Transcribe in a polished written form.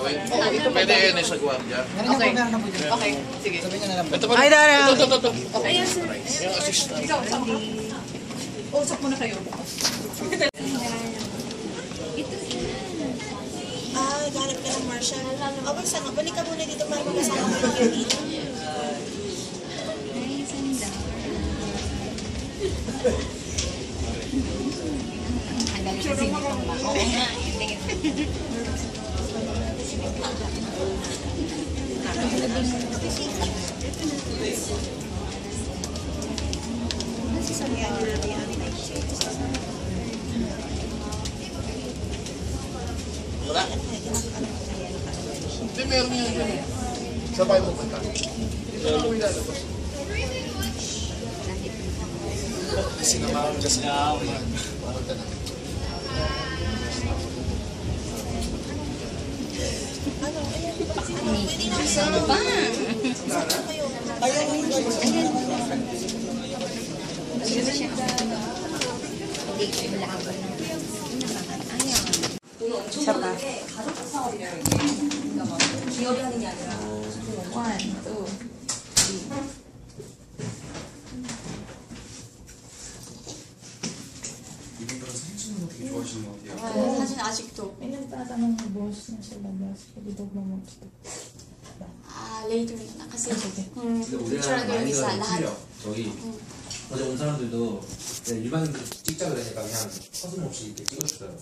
Gawin. Pwede yun sa gwardiya. Okay. Okay, sige. Ito pa. Ay, Dara! Ito. Ayan, sir. Yung assistant. Ikaw, sama ka. Usap muna kayo. Ganap ka ng Marshall. Abang sana, balik ka muna dito para magkasama mo yung dito. Ang galing kasi nitong ba? Oo nga, hindi nga. Wala. Hindi, meron yan. Sabay mo punta. Ito na lalabas. Sinamahan kasi na ako. Punta na. Ano ba? Ayaw mo yung Ano siya? Hindi ko yung laban. Ayaw. Isa pa. 기억이 하는 게 아니라 1, 2, 3 이분들은 사진 찍는 거 되게 좋아하시는 것 같아요. 사진 아직도 Pinagtatanong mo, boss, nasa labas. Pwede daw mamagstop. later na kasi 근데 우리나라 picture 많이 isa lahat. 틀려. 저기 어제 온 사람들도 그냥 일반인들 찍자 그러니까 그냥 서슴없이 이렇게 찍어주더라고.